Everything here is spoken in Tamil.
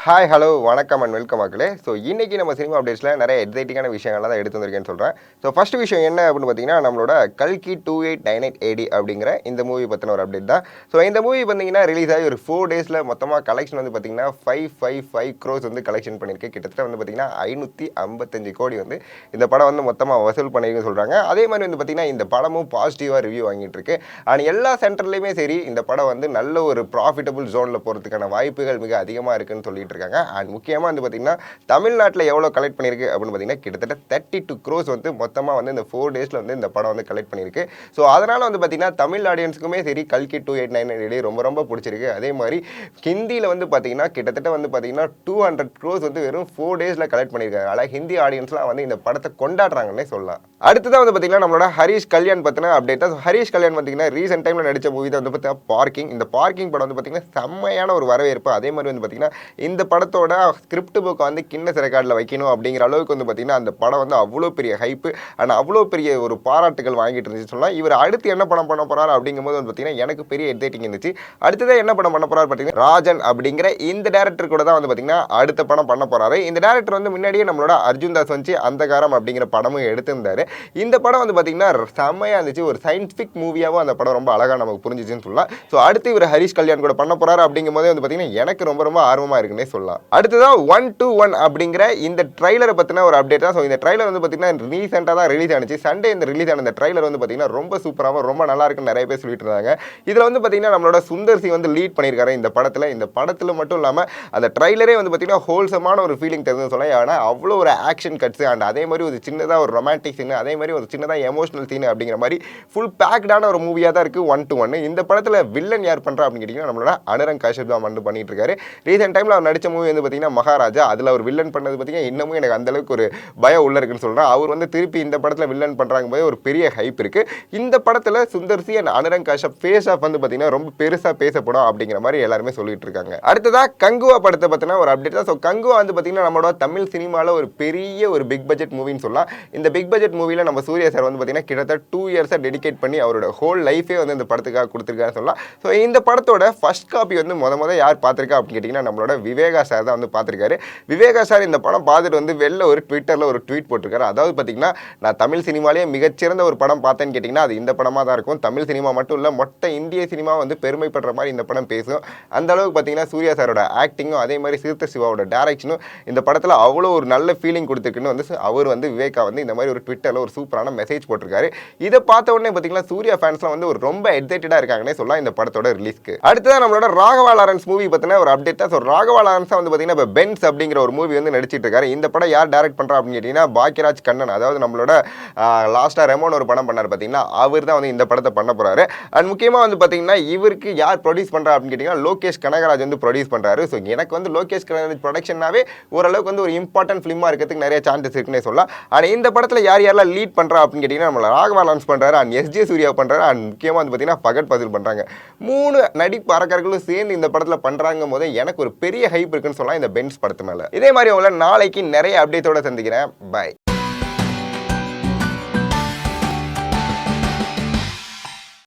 ஹாய் ஹலோ வணக்கம் அண்ட் வெல்கம் மக்களே. ஸோ இன்றைக்கி நம்ம சினிமா அப்டேட்ஸில் நிறைய எக்ஸைட்டிங்கான விஷயங்கள்லாம் தான் எடுத்து வந்திருக்கேன்னு சொல்கிறேன். ஸோ ஃபஸ்ட் விஷயம் என்ன அப்படின்னு பார்த்தீங்கன்னா, நம்மளோட கல்கி 2898 AD அப்படிங்கிற இந்த மூவி பற்றின ஒரு அப்டேட் தான். ஸோ இந்த மூவி பார்த்தீங்கன்னா ரிலீஸ் ஆகி ஒரு 4 டேஸில் மொத்தமாக கலெக்ஷன் வந்து பார்த்தீங்கன்னா 555 crores வந்து கலெக்ஷன் பண்ணியிருக்கு. கிட்டத்தட்ட வந்து பார்த்தீங்கன்னா 555 கோடி வந்து இந்த படம் வந்து மொத்தமாக வசூல் பண்ணியிருக்குன்னு சொல்கிறாங்க. அதே மாதிரி வந்து பார்த்தீங்கன்னா இந்த படமும் பாசிட்டிவாக ரிவ்யூ வாங்கிட்டு இருக்கு. அண்ட் எல்லா சென்டர்லையுமே சரி இந்த படம் வந்து நல்ல ஒரு ப்ராஃபிட்டபுள் ஜோனில் போகிறதுக்கான வாய்ப்புகள் மிக அதிகமாக இருக்குன்னு சொல்லிட்டு இருக்காங்க. அண்ட் முக்கியமாக வந்து பார்த்தீங்கன்னா தமிழ்நாட்டில் எவ்வளோ கலெக்ட் பண்ணியிருக்கு அப்படின்னு பார்த்தீங்கன்னா கிட்டத்தட்ட 32 crores வந்து மொத்தமாக வந்து இந்த 4 டேஸில் வந்து இந்த படம் வந்து கலெக்ட் பண்ணியிருக்கு. ஸோ அதனால் வந்து பார்த்தீங்கன்னா தமிழ் ஆடியன்ஸுக்குமே சரி கல்கி 2898 ரொம்ப ரொம்ப பிடிச்சிருக்கு. அதே மாதிரி ஹிந்தியில் வந்து பார்த்தீங்கன்னா கிட்டத்தட்ட வந்து பார்த்தீங்கன்னா 200 crores வந்து வெறும் 4 டேஸில் கலெக்ட் பண்ணியிருக்காங்க. அதனால் ஹிந்தி ஆடியன்ஸ்லாம் வந்து இந்த படத்தை கொண்டாடுறாங்கன்னே சொல்லலாம். அடுத்ததான் வந்து பார்த்தீங்கன்னா நம்மளோட ஹரிஷ் கல்யாண் பற்றின அப்டேட் தான். ஹரிஷ் கல்யாண் பார்த்தீங்கன்னா ரீசெண்ட் டைமில் நடித்த மூவி தான் வந்து பார்த்தீங்கன்னா பார்க்கிங். இந்த பார்க்கிங் படம் வந்து பார்த்தீங்கன்னா செம்மையான ஒரு வரவேற்பு. அதே மாதிரி வந்து பார்த்தீங்கன்னா இந்த படத்தோட ஸ்கிரிப்ட் புக்கை வந்து கின்னஸ் ரெக்கார்டில் வைக்கணும் அப்படிங்கிற அளவுக்கு வந்து பார்த்தீங்கன்னா அந்த படம் வந்து அவ்வளோ பெரிய ஹைப்பு அண்ட் அவ்வளோ பெரிய ஒரு பாராட்டுகள் வாங்கிட்டு இருந்துச்சு சொல்லலாம். இவர் அடுத்து என்ன படம் பண்ண போகிறார் அப்படிங்கும்போது வந்து பார்த்தீங்கன்னா எனக்கு பெரிய எக்ஸைட்டிங் இருந்துச்சு. அடுத்ததான் என்ன படம் பண்ண போகிறார் பார்த்தீங்கன்னா ராஜன் அப்படிங்கிற இந்த டேரக்டர் கூட தான் வந்து பார்த்தீங்கன்னா அடுத்த படம் பண்ண போகிறாரு. இந்த டேரக்டர் வந்து முன்னாடியே நம்மளோட அர்ஜுன் தாஸ் வந்து அந்தகாரம் அப்படிங்கிற படமும் எடுத்திருந்தாரு. இந்த படம் வந்து பார்த்தீங்கன்னா செம்மையாக இருந்துச்சு. ஒரு சயின்டிஃபிக் மூவியாகவும் அந்த படம் ரொம்ப அழகாக நமக்கு புரிஞ்சிச்சுன்னு சொல்லலாம். ஸோ அடுத்து இவர் ஹரிஷ் கல்யாண் கூட பண்ண போகிறாரு அப்படிங்கும் போதே வந்து பார்த்தீங்கன்னா எனக்கு ரொம்ப ரொம்ப ஆர்வமாக இருக்குன்னே சொல்லலாம். அடுத்ததான் 121 அப்படிங்கிற இந்த ட்ரைலரை பற்றின ஒரு அப்டேட் தான். ஸோ இந்த ட்ரைலர் வந்து பார்த்தீங்கன்னா ரீசெண்டாக தான் ரிலீஸ் ஆனிச்சு. சண்டே இந்த ரிலீஸ் ஆன இந்த ட்ரைலர் வந்து பார்த்தீங்கன்னா ரொம்ப சூப்பராகவும் ரொம்ப நல்லா இருக்குன்னு நிறைய பேர் சொல்லிட்டு இருந்தாங்க. இதில் வந்து பார்த்தீங்கன்னா நம்மளோட சுந்தர் சி வந்து லீட் பண்ணியிருக்காரு இந்த படத்தில். இந்த படத்தில் மட்டும் இல்லாமல் அந்த ட்ரைலரே வந்து பார்த்தீங்கன்னா ஹோல்சமான ஒரு ஃபீலிங் தருதுன்னு சொல்லலாம். ஆனால் அவ்வளோ ஒரு ஆக்ஷன் கட்ஸ் அண்ட் அதே மாதிரி ஒரு சின்னதாக ஒரு ரொமான்டிக் சீன், அதே மாதிரி ஒரு சின்னதாக எமோஷனல் சீன் அப்படிங்கிற மாதிரி ஃபுல் பேக்டான ஒரு மூவியாக தான் இருக்குது 121. இந்த படத்தில் வில்லன் யார் பண்ணுறா அப்படின்னு கேட்டிங்கன்னா நம்மளோட அனுரங் காஷ்யப் தான் வந்து பண்ணிட்டு இருக்காரு. ரீசெண்ட் டைமில் அவர் நடித்த மூவி வந்து பார்த்தீங்கன்னா மகாராஜா. அதில் அவர் வில்லன் பண்ணது பார்த்தீங்கன்னா இன்னமும் எனக்கு அந்தளவுக்கு ஒரு பயம் உள்ள இருக்குன்னு சொல்கிறேன். அவர் வந்து திருப்பி இந்த படத்தில் வில்லன் பண்ணுறாங்க போது ஒரு பெரிய ஹைப் இருக்குது. இந்த படத்தில் Sundar C and Anurag Kashyap face off வந்து பார்த்தீங்கன்னா ரொம்ப பெருசாக பேசப்படும் அப்படிங்கிற மாதிரி எல்லாருமே சொல்லிட்டு இருக்காங்க. அடுத்ததாக கங்குவா படத்தை பற்றின ஒரு அப்டேட் தான். ஸோ கங்குவா வந்து பார்த்தீங்கன்னா நம்மளோட தமிழ் சினிமாவில் ஒரு பெரிய ஒரு பிக் பட்ஜெட் மூவின்னு சொல்லலாம். இந்த பிக் பட்ஜெட் மூவியில் நம்ம சூர்யா சார் வந்து பார்த்தீங்கன்னா கிட்டத்தட்ட 2 இயர்ஸாக டெடிகேட் பண்ணி அவரோட ஹோல் லைஃபே வந்து இந்த படத்துக்காக கொடுத்துருக்காரு சொல்லலாம். ஸோ இந்த படத்தோட ஃபர்ஸ்ட் காப்பி வந்து முத யார் பார்த்துருக்கா அப்படின்னு கேட்டிங்கன்னா நம்மளோட விவேகா சார் தான் வந்து பார்த்துருக்காரு. விவேகா சார் இந்த படம் பார்த்துட்டு வந்து வெளில ஒரு ட்விட்டரில் ஒரு ட்வீட் போட்டிருக்காரு. அதாவது பார்த்தீங்கன்னா நான் தமிழ் சினிமாலேயே மிகச்சிறந்த ஒரு படம் பார்த்தேன்னு கேட்டிங்கன்னா அது இந்த படமாக தான் இருக்கும். தமிழ் சினிமா மட்டும் இல்லை மொத்த இந்திய சினிமா வந்து பெருமைப்படுற மாதிரி இந்த படம் பேசும். அந்த அளவுக்கு பார்த்தீங்கன்னா சூர்யா சாரோட ஆக்டிங்கும் அதே மாதிரி சிறுத்தை சிவாவோட டேரக்ஷனும் இந்த படத்தில் அவ்வளோ ஒரு நல்ல ஃபீலிங் கொடுத்துருக்குன்னு வந்து அவர் வந்து விவேகா வந்து இந்த மாதிரி ஒரு ட்விட்டரில் ஒரு சூப்பரான மெசேஜ் போட்டிருக்காரு. இதை பார்த்த உடனே பார்த்தீங்கன்னா சூர்யா ஃபேன்ஸ்லாம் வந்து ஒரு ரொம்ப எக்ஸைட்டடாக இருக்காங்கன்னே சொல்லலாம் இந்த படத்தோட ரிலீஸ்க்கு. அடுத்ததான் நம்மளோட ராகவா லாரன்ஸ் மூவி பற்றின ஒரு அப்டேட் தான். ஸோ ராகவா லாரன்ஸ் வந்து பார்த்தீங்கன்னா இப்போ பென்ஸ் அப்படிங்கிற ஒரு மூவி வந்து நடிச்சிட்டு இருக்காரு. இந்த படம் யார் டைரக்ட் பண்ணுறா அப்படின்னு கேட்டிங்கன்னா பாக்கியராஜ் கண்ணன். அதாவது நம்மளோட லாஸ்ட்டாக ரெமோன் ஒரு படம் பண்ணார் பார்த்தீங்கன்னா அவர் தான் வந்து இந்த படத்தை பண்ண போகிறாரு. அண்ட் முக்கியமாக வந்து பார்த்தீங்கன்னா இவருக்கு யார் ப்ரொடியூஸ் பண்ணுறா அப்படின்னு கேட்டிங்கன்னா லோகேஷ் கனகராஜ் வந்து ப்ரொடியூஸ் பண்ணுறாரு. ஸோ எனக்கு வந்து லோகேஷ் கனகராஜ் ப்ரொடக்ஷனாவே ஓரளவுக்கு வந்து ஒரு இம்பார்ட்டன்ட் ஃபிலிமாக இருக்கிறதுக்கு நிறைய சான்சஸ் இருக்குன்னே சொல்லலாம். அண்ட் இந்த படத்தில் யாரெல்லாம் லீட் பண்ணுறா அப்படின்னு கேட்டிங்கன்னா நம்மள ராகவா லாரன்ஸ் பண்ணுறாரு அண்ட் எஸ்ஜே சூர்யா பண்ணுறாரு அண்ட் முக்கியமாக வந்து பார்த்தீங்கன்னா ஃபகத் ஃபாசில் பண்ணுறாங்க. 3 நடிப்பு அரக்கர்களும் சேர்ந்து இந்த படத்தில் பண்ணுறாங்க போது எனக்கு ஒரு பெரிய ஹைப் இருக்குன்னு சொல்லலாம் இந்த பென்ஸ் படத்து மேலே. இதே மாதிரி உங்களை நாளைக்கு நிறைய அப்டேட்டோட சந்திக்கிறேன். பாய்.